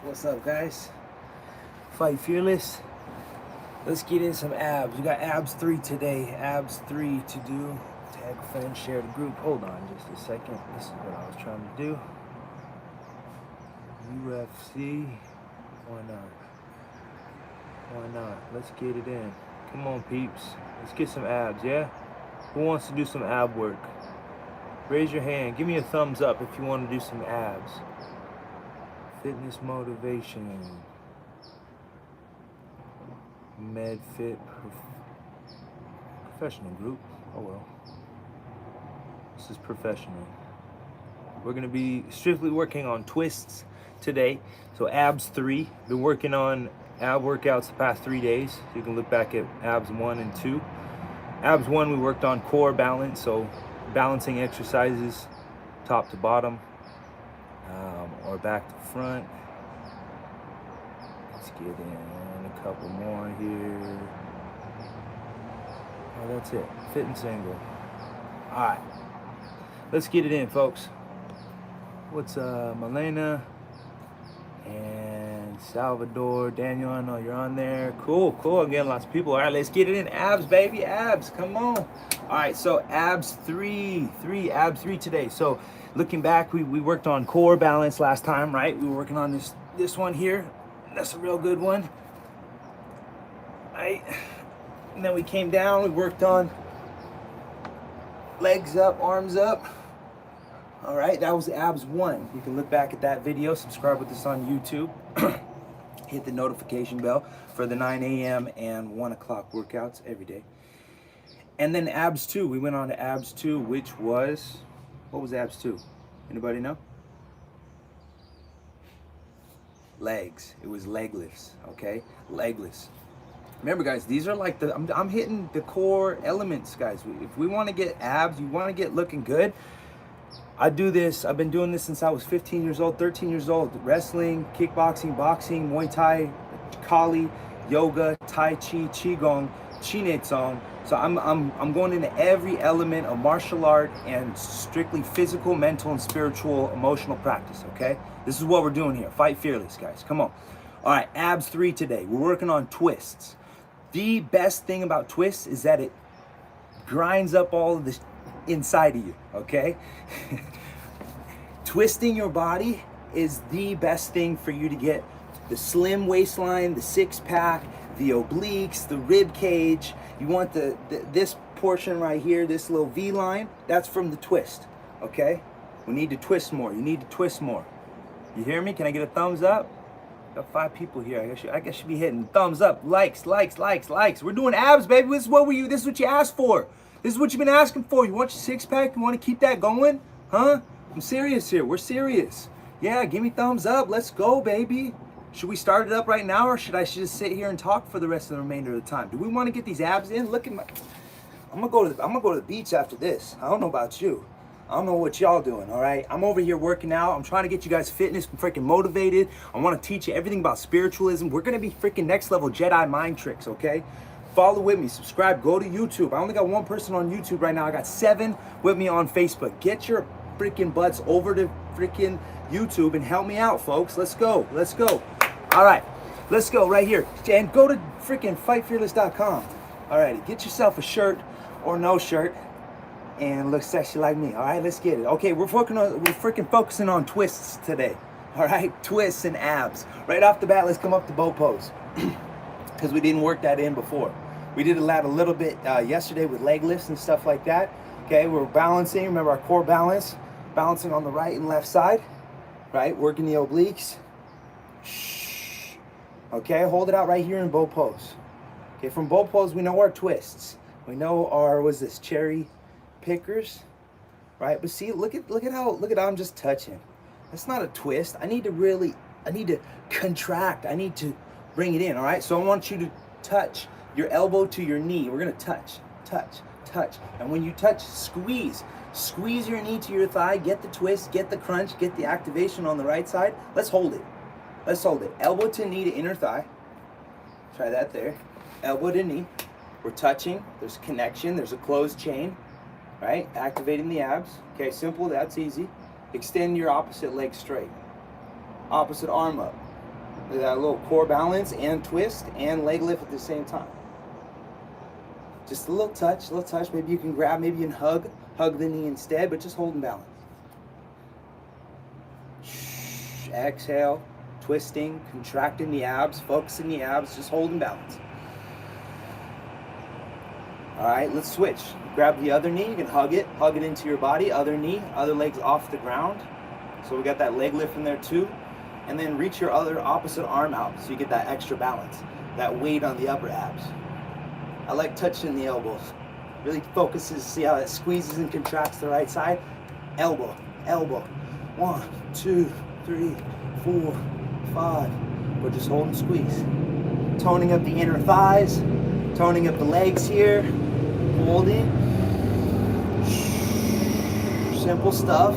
What's up, guys? Fight Fearless. Let's get in some abs. We got abs 3 today. Abs 3 to do. Tag a friend, share the group. Hold on just a second. This is what I was trying to do. UFC. Why not? Why not? Let's get it in. Come on, peeps. Let's get some abs, yeah? Who wants to do some ab work? Raise your hand. Give me a thumbs up if you want to do some abs. Fitness motivation. MedFit professional group. Oh well. This is professional. We're gonna be strictly working on twists today. So abs 3. Been working on ab workouts the past 3 days. You can look back at abs 1 and 2. Abs 1 we worked on core balance, so balancing exercises top to bottom or back to front. Let's get in a couple more here. Oh, that's it. Fit and single. All right, let's get it in, folks. What's Malena and Salvador, Daniel? I know you're on there. Cool. I'm getting lots of people. All right, let's get it in. Abs, baby, abs. Come on. All right, so abs 3 today. So looking back, we worked on core balance last time, right? We were working on this one here. That's a real good one. Right. And then we came down, we worked on legs up, arms up. All right, that was abs 1. You can look back at that video, subscribe with us on YouTube. Hit the notification bell for the 9 a.m. and 1 o'clock workouts every day. And then abs 2, we went on to abs 2, which was, what was abs 2? Anybody know? Legs. It was leg lifts, okay? Leg lifts. Remember, guys, these are like I'm hitting the core elements, guys. If we want to get abs, you want to get looking good, I do this. I've been doing this since I was 15 years old, 13 years old. Wrestling, kickboxing, boxing, Muay Thai, Kali, yoga, Tai Chi, Qigong, Chinetsong. So I'm going into every element of martial art and strictly physical, mental, and spiritual, emotional practice, okay? This is what we're doing here. Fight Fearless, guys. Come on. All right, abs 3 today. We're working on twists. The best thing about twists is that it grinds up all of this inside of you, okay? Twisting your body is the best thing for you to get the slim waistline, the six-pack, the obliques, the rib cage. You want this portion right here, this little V line, that's from the twist, okay? We need to twist more. You need to twist more. You hear me? Can I get a thumbs up? Got 5 people here. I guess should be hitting thumbs up, likes. We're doing abs, baby. This is what you asked for. This is what you've been asking for. You want your six-pack? You want to keep that going? Huh? I'm serious here. We're serious. Yeah, give me thumbs up. Let's go, baby. Should we start it up right now, or should I just sit here and talk for the rest of the remainder of the time? Do we want to get these abs in? Look at my. I'm gonna go to the beach after this. I don't know about you. I don't know what y'all doing, all right? I'm over here working out. I'm trying to get you guys fitness, freaking motivated. I want to teach you everything about spiritualism. We're gonna be freaking next level Jedi mind tricks, okay? Follow with me, subscribe, go to YouTube. I only got 1 person on YouTube right now. I got 7 with me on Facebook. Get your freaking butts over to freaking YouTube and help me out, folks. Let's go. All right, let's go right here. And go to freaking fightfearless.com. All right, get yourself a shirt or no shirt and look sexy like me. All right, let's get it. Okay, we're freaking focusing on twists today. All right, twists and abs. Right off the bat, let's come up to bow pose because we didn't work that in before. We did that a little bit yesterday with leg lifts and stuff like that. Okay, we're balancing. Remember our core balance, balancing on the right and left side, right? Working the obliques. Shh. Okay, hold it out right here in bow pose. Okay, from bow pose, we know our twists. We know our, what's this, cherry pickers, right? But see, look at how I'm just touching. That's not a twist. I need to contract. I need to bring it in, all right? So I want you to touch your elbow to your knee. We're gonna touch. And when you touch, squeeze your knee to your thigh, get the twist, get the crunch, get the activation on the right side. Let's hold it. Elbow to knee to inner thigh. Try that there. Elbow to knee. We're touching. There's a connection. There's a closed chain. Right? Activating the abs. Okay, simple. That's easy. Extend your opposite leg straight. Opposite arm up. That little core balance and twist and leg lift at the same time. Just a little touch, Maybe you can grab, maybe you can hug the knee instead, but just holding balance. Exhale, twisting, contracting the abs, focusing the abs, just holding balance. All right, let's switch. Grab the other knee, you can hug it into your body, other knee, other leg's off the ground. So we got that leg lift in there too. And then reach your other opposite arm out so you get that extra balance, that weight on the upper abs. I like touching the elbows. Really focuses, see how it squeezes and contracts the right side. Elbow, elbow. 1, 2, 3, 4, 5. We're just holding squeeze. Toning up the inner thighs, toning up the legs here. Holding. Simple stuff,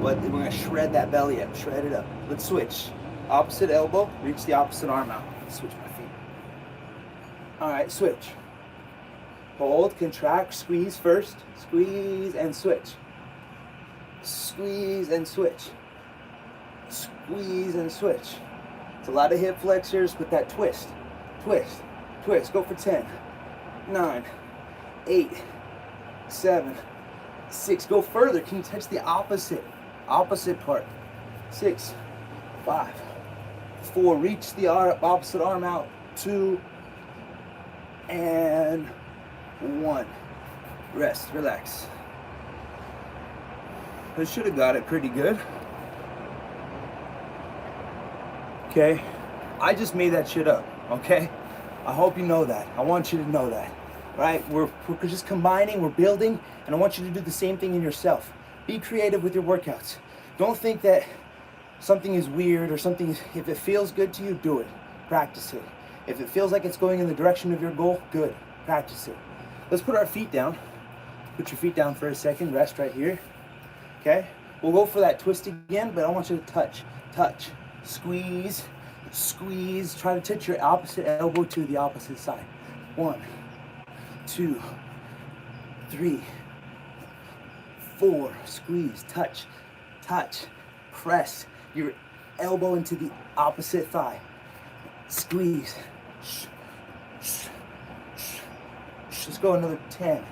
but we're gonna shred that belly up, shred it up. Let's switch. Opposite elbow, reach the opposite arm out. Switch my feet. All right, switch. Hold, contract, squeeze first. Squeeze and switch. Squeeze and switch. Squeeze and switch. It's a lot of hip flexors with that twist. Twist, twist. Go for 10, 9, 8, 7, 6. Go further. Can you touch the opposite part? 6, 5, 4. Reach the opposite arm out. 2 and 1. Rest, relax. I should have got it pretty good. Okay, I just made that shit up. Okay, I hope you know that. I want you to know that. Right? We're just combining, we're building, and I want you to do the same thing in yourself. Be creative with your workouts. Don't think that something is weird or something. If it feels good to you, do it. Practice it. If it feels like it's going in the direction of your goal, good. Practice it. Let's put our feet down. Put your feet down for a second. Rest right here. Okay? We'll go for that twist again, but I want you to touch, squeeze, squeeze. Try to touch your opposite elbow to the opposite side. 1, 2, 3, 4. Squeeze, touch, press your elbow into the opposite thigh. Squeeze. Let's go another 10,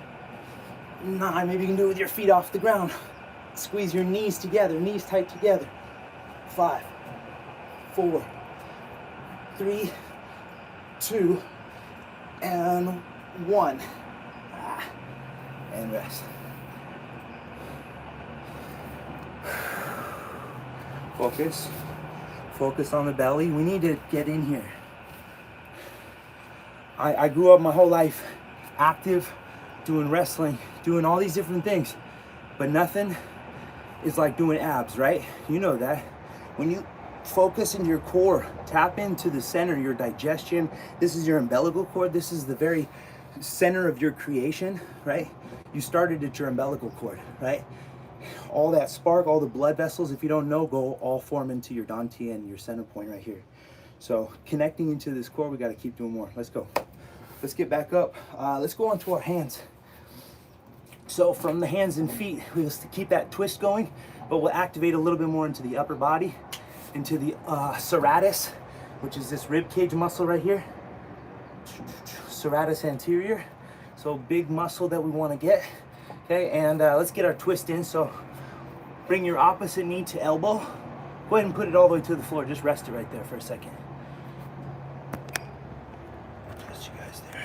9. Maybe you can do it with your feet off the ground. Squeeze your knees together, knees tight together. 5, 4, 3, 2, and 1. And rest. Focus on the belly. We need to get in here. I grew up my whole life active, doing wrestling, doing all these different things, but nothing is like doing abs, right? You know that. When you focus in your core, tap into the center, your digestion. This is your umbilical cord. This is the very center of your creation, right? You started at your umbilical cord, right? All that spark, all the blood vessels, if you don't know, go all form into your dantian, your center point right here. So connecting into this core, we got to keep doing more. Let's go. Let's get back up. Let's go onto our hands. So from the hands and feet, we'll keep that twist going, but we'll activate a little bit more into the upper body, into the serratus, which is this rib cage muscle right here. Serratus anterior. So big muscle that we want to get. Okay, and let's get our twist in. So bring your opposite knee to elbow. Go ahead and put it all the way to the floor. Just rest it right there for a second. Trust you guys there.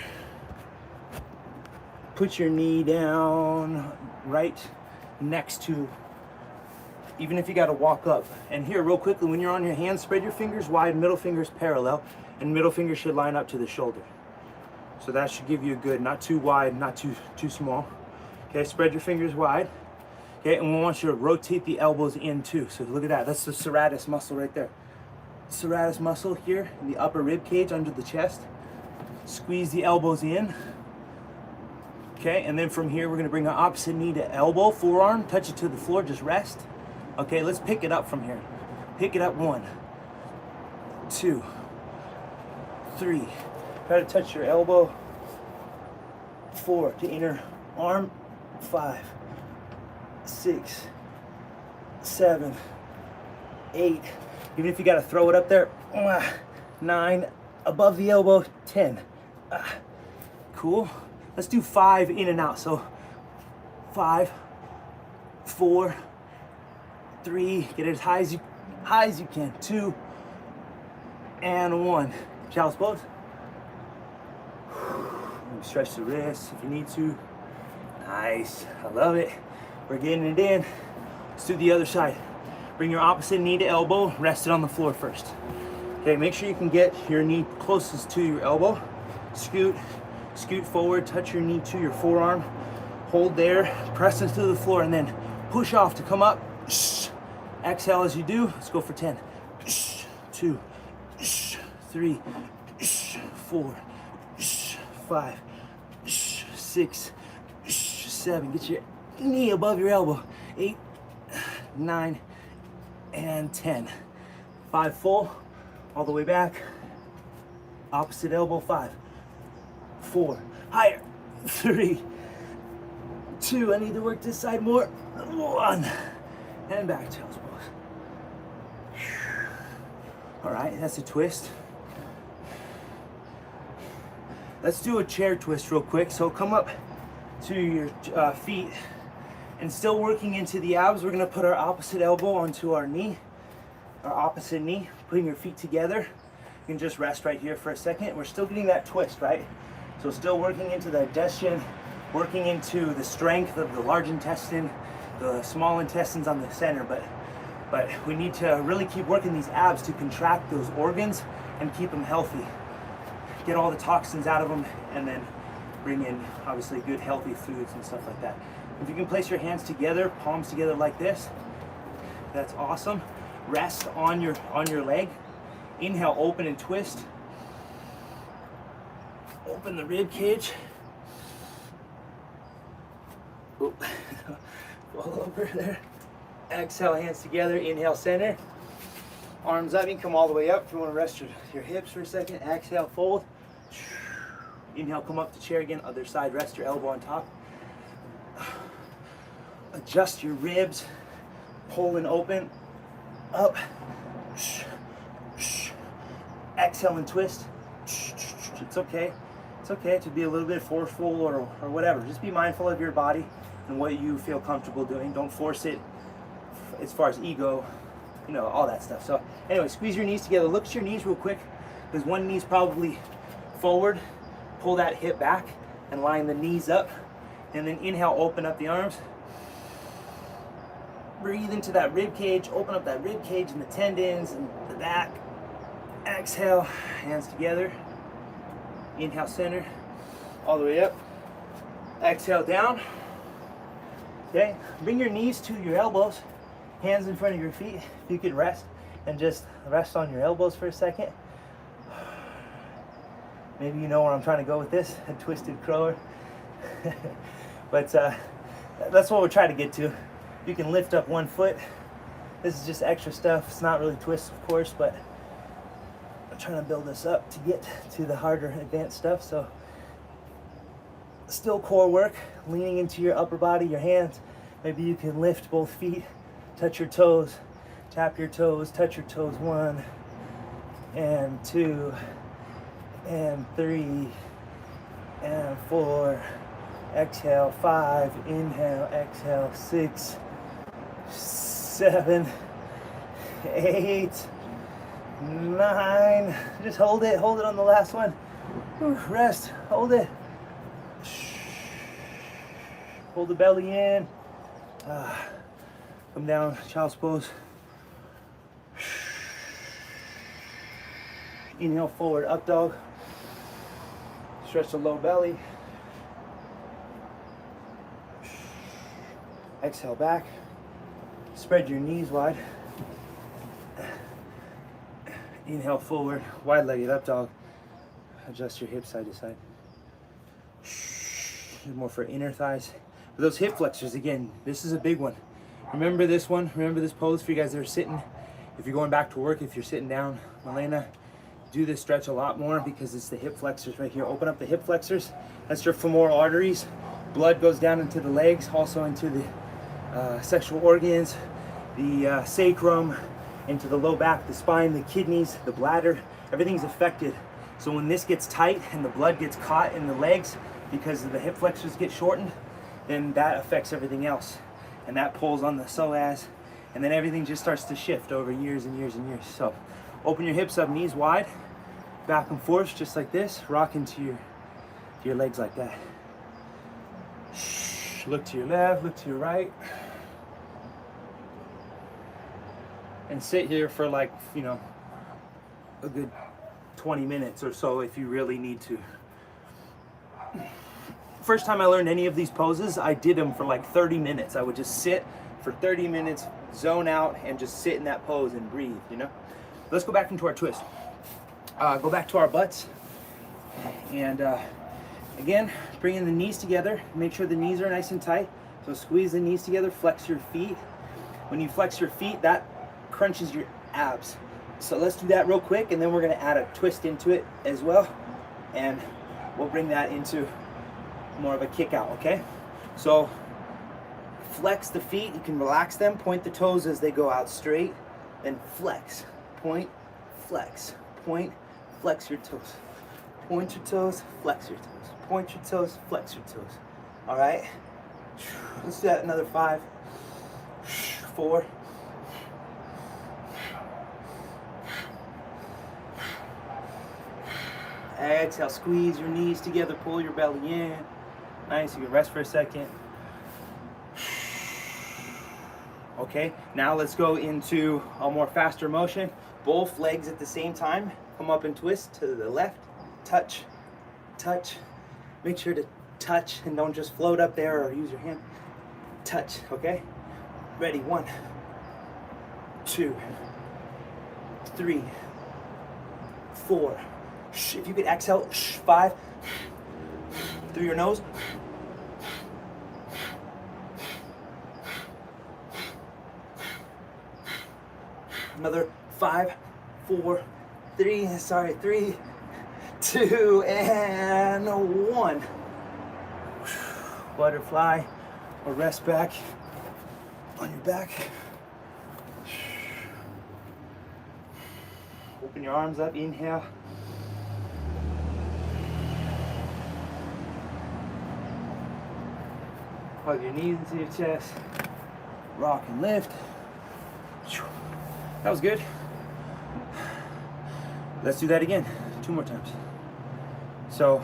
Put your knee down right next to, even if you got to walk up. And here, real quickly, when you're on your hands, spread your fingers wide, middle fingers parallel, and middle finger should line up to the shoulder. So that should give you a good, not too wide, not too small. Okay, spread your fingers wide. Okay, and we want you to rotate the elbows in too. So look at that, that's the serratus muscle right there. Serratus muscle here in the upper rib cage under the chest. Squeeze the elbows in. Okay, and then from here, we're gonna bring the opposite knee to elbow, forearm, touch it to the floor, just rest. Okay, let's pick it up from here. Pick it up 1, 2, 3. Try to touch your elbow. 4 to inner arm. 5, 6, 7, 8. Even if you got to throw it up there, 9. Above the elbow, 10. Cool. Let's do 5 in and out. So 5, 4, 3. Get it as high as you can. 2 and 1. Child's pose. Stretch the wrists if you need to. Nice. I love it. We're getting it in. Let's do the other side. Bring your opposite knee to elbow. Rest it on the floor first. Okay, make sure you can get your knee closest to your elbow. Scoot forward, touch your knee to your forearm. Hold there, press into the floor, and then push off to come up. Exhale as you do. Let's go for 10. 2, 3, 4, 5, 6, 7. Get your knee above your elbow. 8, 9, and 10. 5 full, all the way back. Opposite elbow, 5, 4, higher, 3, 2. I need to work this side more. 1, and back, child's pose. All right, that's a twist. Let's do a chair twist real quick. So come up to your feet, and still working into the abs, we're gonna put our opposite elbow onto our knee, our opposite knee, putting your feet together. You can just rest right here for a second. We're still getting that twist, right? So still working into the digestion, working into the strength of the large intestine, the small intestines on the center, but we need to really keep working these abs to contract those organs and keep them healthy. Get all the toxins out of them, and then bring in obviously good healthy foods and stuff like that. If you can place your hands together, palms together like this, that's awesome. Rest on your leg. Inhale, open and twist. Open the rib cage. Fall over there. Exhale, hands together. Inhale, center. Arms up. You can come all the way up if you want to rest your hips for a second. Exhale, fold. Inhale, come up to chair again. Other side, rest your elbow on top. Adjust your ribs. Pull and open. Up. Exhale and twist. It's okay. It's okay to be a little bit forceful or whatever. Just be mindful of your body and what you feel comfortable doing. Don't force it as far as ego, you know, all that stuff. So anyway, squeeze your knees together. Look at your knees real quick, because one knee's probably forward. Pull that hip back and line the knees up. And then inhale, open up the arms. Breathe into that rib cage. Open up that rib cage and the tendons and the back. Exhale, hands together. Inhale, center, all the way up. Exhale, down. Okay, bring your knees to your elbows, hands in front of your feet. If you could rest and just rest on your elbows for a second. Maybe you know where I'm trying to go with this, a twisted crower. But that's what we're trying to get to. You can lift up one foot. This is just extra stuff. It's not really twists, of course, but I'm trying to build this up to get to the harder advanced stuff. So still core work, leaning into your upper body, your hands. Maybe you can lift both feet, touch your toes, tap your toes, touch your toes. 1 and 2 and 3 and 4. Exhale, 5. Inhale, exhale, 6, 7, 8, 9. Just hold it on the last one. Rest, hold it. Pull the belly in. Come down, child's pose. Inhale, forward, up dog. Stretch the low belly. Exhale, back. Spread your knees wide. Inhale, forward, wide-legged up dog. Adjust your hips side to side. More for inner thighs. For those hip flexors, again, this is a big one. Remember this one. Remember this pose for you guys that are sitting. If you're going back to work, if you're sitting down, Milena, do this stretch a lot more because it's the hip flexors right here. Open up the hip flexors. That's your femoral arteries. Blood goes down into the legs, also into the sexual organs, the sacrum, into the low back, the spine, the kidneys, the bladder, everything's affected. So when this gets tight and the blood gets caught in the legs because the hip flexors get shortened, then that affects everything else. And that pulls on the psoas, and then everything just starts to shift over years and years and years. So open your hips up, knees wide, back and forth, just like this. Rock into your legs like that. Look to your left, look to your right. And sit here for like, you know, a good 20 minutes or so if you really need to. First time I learned any of these poses, I did them for like 30 minutes. I would just sit for 30 minutes, zone out, and just sit in that pose and breathe, you know? Let's go back into our twist. Go back to our butts. And again, bringing the knees together. Make sure the knees are nice and tight. So squeeze the knees together, flex your feet. When you flex your feet, that crunches your abs. So let's do that real quick, and then we're gonna add a twist into it as well. And we'll bring that into more of a kick out, okay? So flex the feet, you can relax them, point the toes as they go out straight, then flex, point, flex, point, flex your toes. Point your toes, flex your toes. Point your toes, flex your toes. All right? Let's do that another 5, 4, 3. Exhale, squeeze your knees together, pull your belly in. Nice, you can rest for a second. Okay, now let's go into a more faster motion. Both legs at the same time. Come up and twist to the left. Touch, touch. Make sure to touch and don't just float up there or use your hand. Touch, okay? Ready, 1, 2, 3, 4. If you could exhale, 5. Through your nose. Another 5, 4, 3, 2, and 1. Butterfly or rest back on your back. Open your arms up, inhale. Hug your knees into your chest. Rock and lift. That was good. Let's do that again, 2 more times. So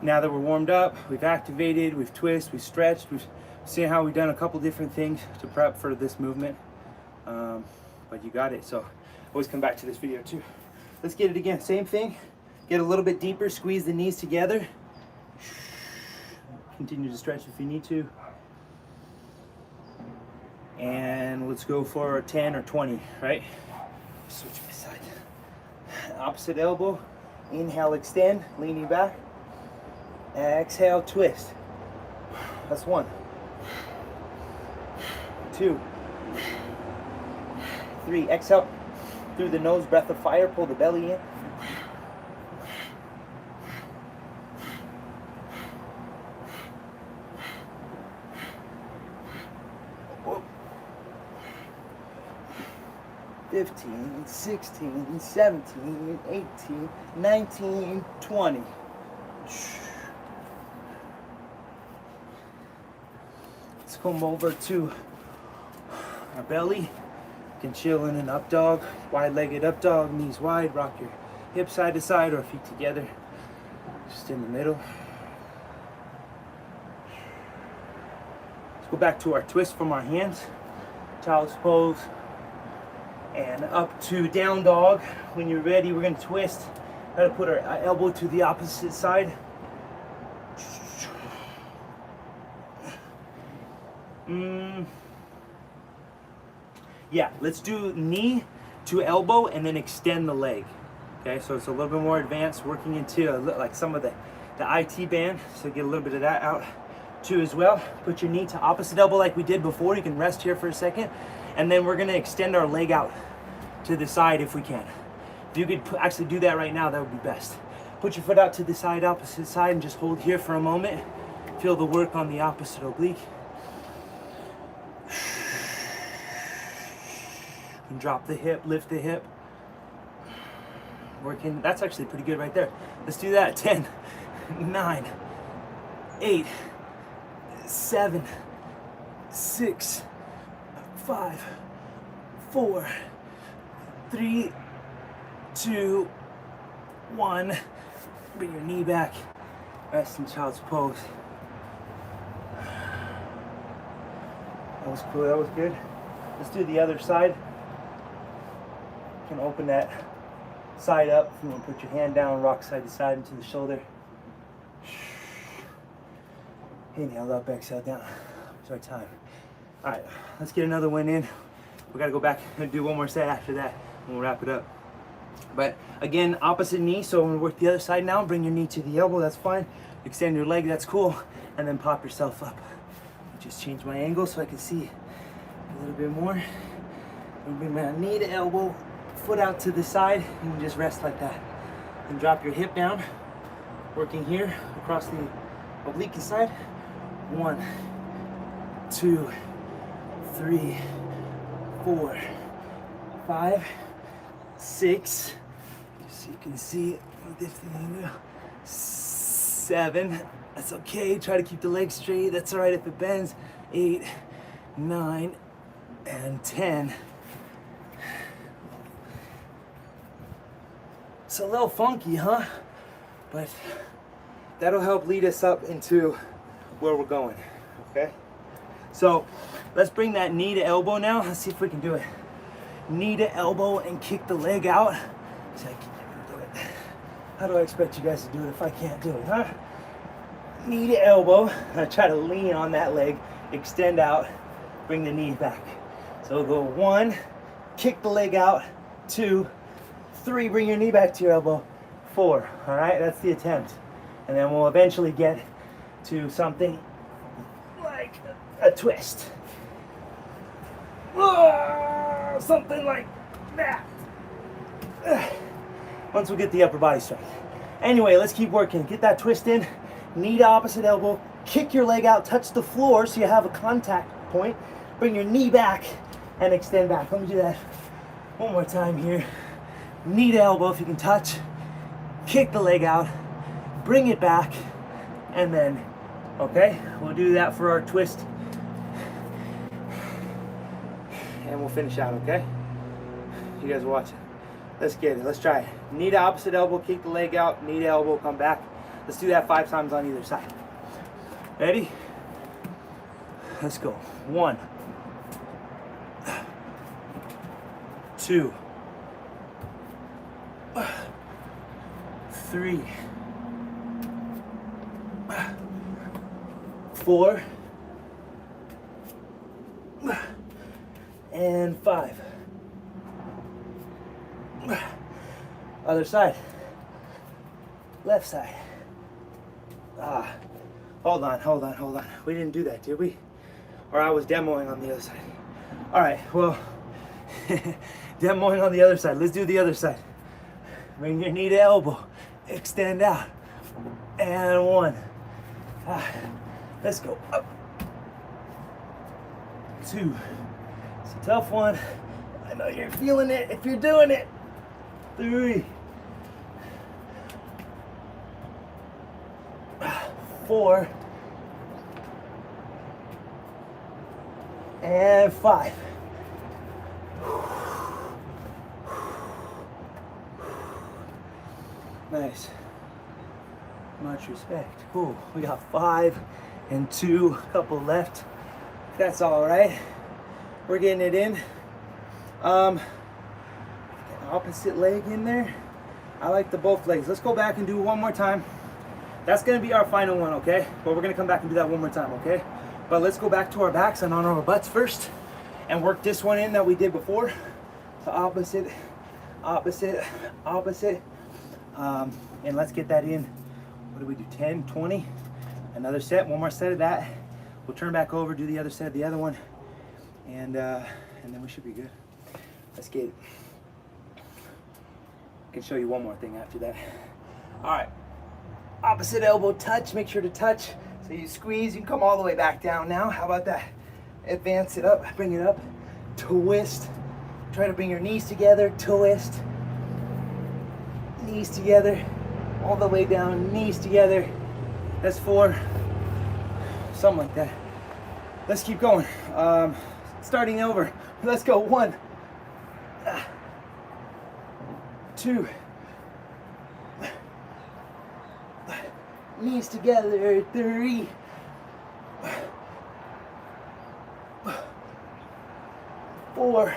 now that we're warmed up, we've activated, we've twisted, we've stretched, we've seen how we've done a couple different things to prep for this movement. But you got it, so always come back to this video too. Let's get it again, same thing. Get a little bit deeper, squeeze the knees together. Continue to stretch if you need to. And let's go for 10 or 20, right? Switch my side. Opposite elbow. Inhale, extend, leaning back. Exhale, twist. That's 1, 2, 3. Exhale through the nose, breath of fire, pull the belly in. 15, 16, 17, 18, 19, 20. Let's come over to our belly. You can chill in an up dog, wide-legged up dog, knees wide, rock your hips side to side or feet together, just in the middle. Let's go back to our twist from our hands, child's pose. And up to down dog. When you're ready, we're gonna twist. Gotta put our elbow to the opposite side. Yeah, let's do knee to elbow and then extend the leg. Okay, so it's a little bit more advanced, working into like some of the IT band. So get a little bit of that out too as well. Put your knee to opposite elbow like we did before. You can rest here for a second. And then we're gonna extend our leg out to the side if we can. If you could actually do that right now, that would be best. Put your foot out to the side, opposite side, and just hold here for a moment. Feel the work on the opposite oblique. And drop the hip, lift the hip. Working, that's actually pretty good right there. Let's do that. 10, 9, 8, 7, 6, 5, 4, 3, 2, 1. Bring your knee back. Rest in child's pose. That was cool, that was good. Let's do the other side. You can open that side up. If you want to put your hand down, rock side to side into the shoulder. Inhale up, exhale down. It's our time. All right, let's get another one in. We got to go back and do one more set after that, and we'll wrap it up. But again, opposite knee. So when we work the other side now, bring your knee to the elbow. That's fine. Extend your leg. That's cool. And then pop yourself up. Just change my angle so I can see a little bit more. And bring my knee to elbow, foot out to the side, and just rest like that. And drop your hip down. Working here across the oblique side. 1, 2, 3, 4, 5, 6. So you can see this thing. 7. That's okay. Try to keep the legs straight. That's all right if it bends. 8, 9, and 10. It's a little funky, huh? But that'll help lead us up into where we're going, okay? So let's bring that knee to elbow now. Let's see if we can do it. Knee to elbow and kick the leg out. So I can't do it. How do I expect you guys to do it if I can't do it, huh? Knee to elbow. I try to lean on that leg, extend out, bring the knee back. So we'll go 1, kick the leg out. 2, 3, bring your knee back to your elbow. 4, all right? That's the attempt. And then we'll eventually get to something like a twist. Something like that. Once we get the upper body strength. Anyway, let's keep working. Get that twist in. Knee to opposite elbow. Kick your leg out. Touch the floor so you have a contact point. Bring your knee back and extend back. Let me do that one more time here. Knee to elbow if you can touch. Kick the leg out. Bring it back. And then, okay, we'll do that for our twist. And we'll finish out, okay? You guys are watching. Let's get it. Let's try it. Knee to opposite elbow, kick the leg out. Knee to elbow, come back. Let's do that 5 times on either side. Ready? Let's go. 1, 2, 3, 4, and 5. Other side. Left side. Hold on. We didn't do that, did we? Or I was demoing on the other side. All right, well, demoing on the other side. Let's do the other side. Bring your knee to elbow. Extend out. And 1. Let's go up. 2. It's a tough one. I know you're feeling it if you're doing it. 3. 4. And 5. Nice. Much respect. Cool. We got 5 and 2, a couple left. That's all right. We're getting it in. Opposite leg in there. I like the both legs. Let's go back and do it one more time. That's gonna be our final one, okay? But we're gonna come back and do that one more time, okay? But let's go back to our backs and on our butts first and work this one in that we did before. So opposite, opposite, opposite. And let's get that in. What do we do? 10, 20. Another set, one more set of that. We'll turn back over, do the other set, the other one, and then we should be good. Let's get it. I can show you one more thing after that. All right. Opposite elbow touch. Make sure to touch. So you squeeze. You can come all the way back down now. How about that? Advance it up. Bring it up. Twist. Try to bring your knees together, twist. Knees together, all the way down, knees together. That's 4. Something like that. Let's keep going. Starting over. Let's go. 1, 2. Knees together. 3. 4.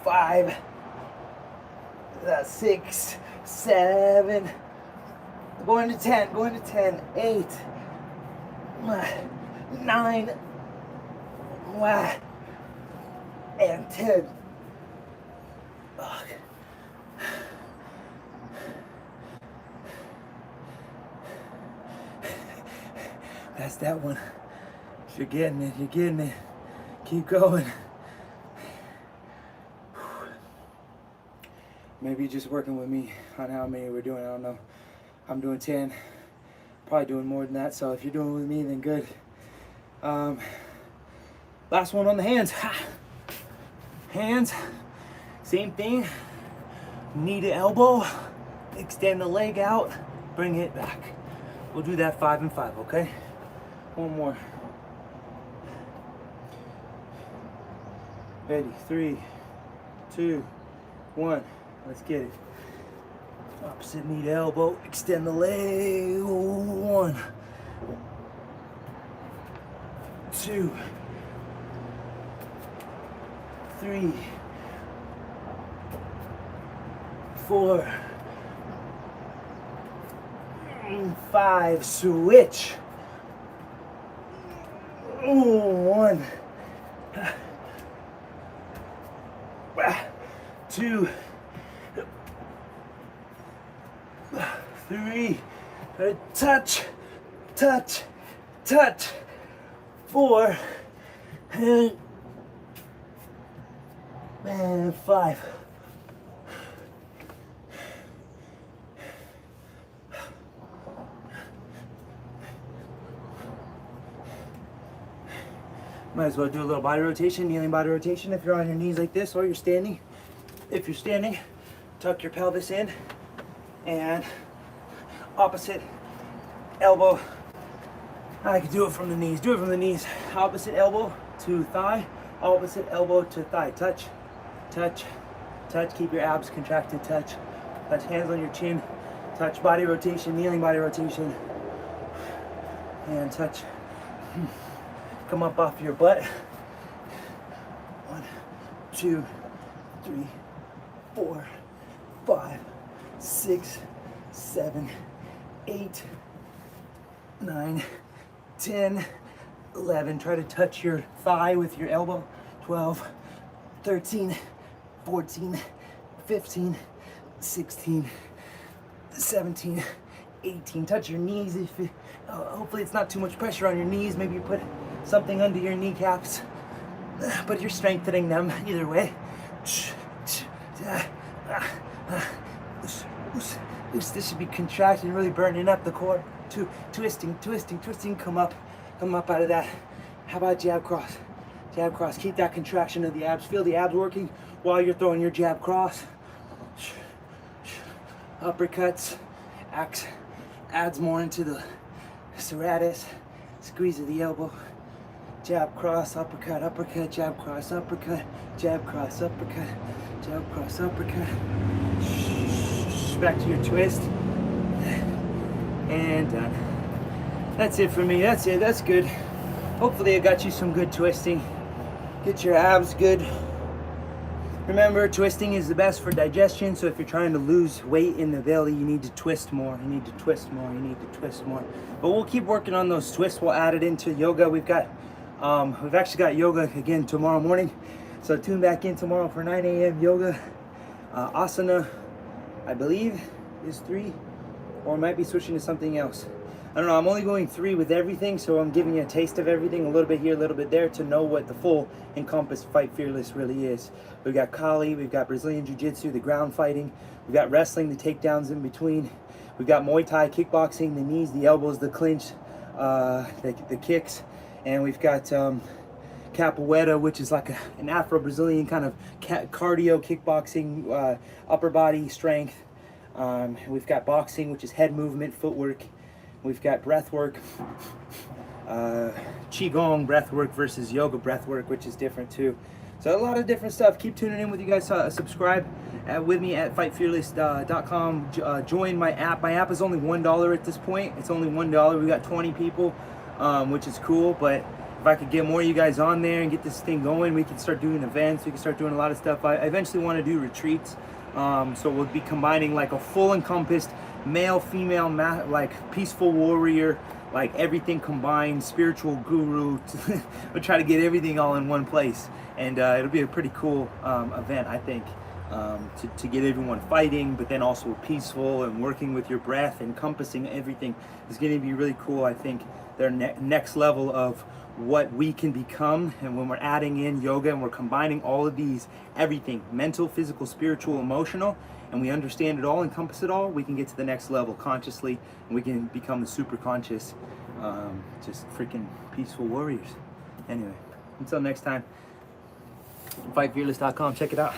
5. 6. 7. Going to 10. Going to 10. 8. 9. And 10. That's that one. You're getting it. You're getting it. Keep going. Maybe you're just working with me on how many we're doing. I don't know. I'm doing 10. Probably doing more than that. So if you're doing it with me, then good. Last one on the hands. Hands. Same thing. Knee to elbow. Extend the leg out. Bring it back. We'll do that 5 and 5, okay? One more. Ready? 3, 2, 1. Let's get it. Opposite knee to elbow. Extend the leg. 1, 2, 3, 4, 5. Switch. 1, 2, 3. Touch, touch, touch. 4 and 5. Might as well do a little body rotation, kneeling body rotation if you're on your knees like this, or you're standing. If you're standing, tuck your pelvis in and opposite elbow. I can do it from the knees. Do it from the knees. Opposite elbow to thigh, opposite elbow to thigh. Touch, touch, touch. Keep your abs contracted. Touch, touch. Hands on your chin. Touch. Body rotation, kneeling body rotation. And touch. Come up off your butt. 1, 2, 3, 4, 5, 6, 7, 8, 9, 10, 11. Try to touch your thigh with your elbow. 12, 13, 14, 15, 16, 17, 18. Touch your knees. If it, hopefully it's not too much pressure on your knees. Maybe you put something under your kneecaps, but you're strengthening them either way. This should be contracting, really burning up the core. Twisting, twisting, twisting. Come up out of that. How about jab cross? Jab cross. Keep that contraction of the abs. Feel the abs working while you're throwing your jab cross. Uppercuts adds more into the serratus. Squeeze of the elbow. Jab cross, uppercut, uppercut, jab cross, uppercut, jab cross, uppercut, jab cross, uppercut. Back to your twist. And done. That's it for me. That's it. That's good. Hopefully I got you some good twisting. Get your abs good. Remember, twisting is the best for digestion, so if you're trying to lose weight in the belly, you need to twist more. You need to twist more. You need to twist more. But we'll keep working on those twists. We'll add it into yoga. We've actually got yoga again tomorrow morning. So tune back in tomorrow for 9 a.m. yoga. Asana, I believe, is 3, or I might be switching to something else. I don't know, I'm only going 3 with everything, so I'm giving you a taste of everything, a little bit here, a little bit there, to know what the full encompassed Fight Fearless really is. We've got Kali, we've got Brazilian Jiu-Jitsu, the ground fighting, we've got wrestling, the takedowns in between, we've got Muay Thai, kickboxing, the knees, the elbows, the clinch, the kicks, and we've got capoeira, which is like an Afro-Brazilian kind of cardio kickboxing, upper body strength. We've got boxing, which is head movement, footwork. We've got breath work, qigong breath work versus yoga breath work, which is different too. So a lot of different stuff. Keep tuning in with you guys. Subscribe with me at fightfearless.com. Join my app. My app is only $1 at this point. It's only $1. We got 20 people, which is cool. But if I could get more of you guys on there and get this thing going, we can start doing events. We can start doing a lot of stuff. I eventually want to do retreats. So we'll be combining like a full encompassed male, female, like peaceful warrior, like everything combined, spiritual guru. We'll try to get everything all in one place. And it'll be a pretty cool event, I think, to get everyone fighting, but then also peaceful and working with your breath, encompassing everything is going to be really cool. I think their next level of what we can become, and when we're adding in yoga and we're combining all of these, everything, mental, physical, spiritual, emotional, and we understand it all, encompass it all, we can get to the next level consciously, and we can become the super conscious, just freaking peaceful warriors. Anyway, until next time, fightfearless.com, check it out.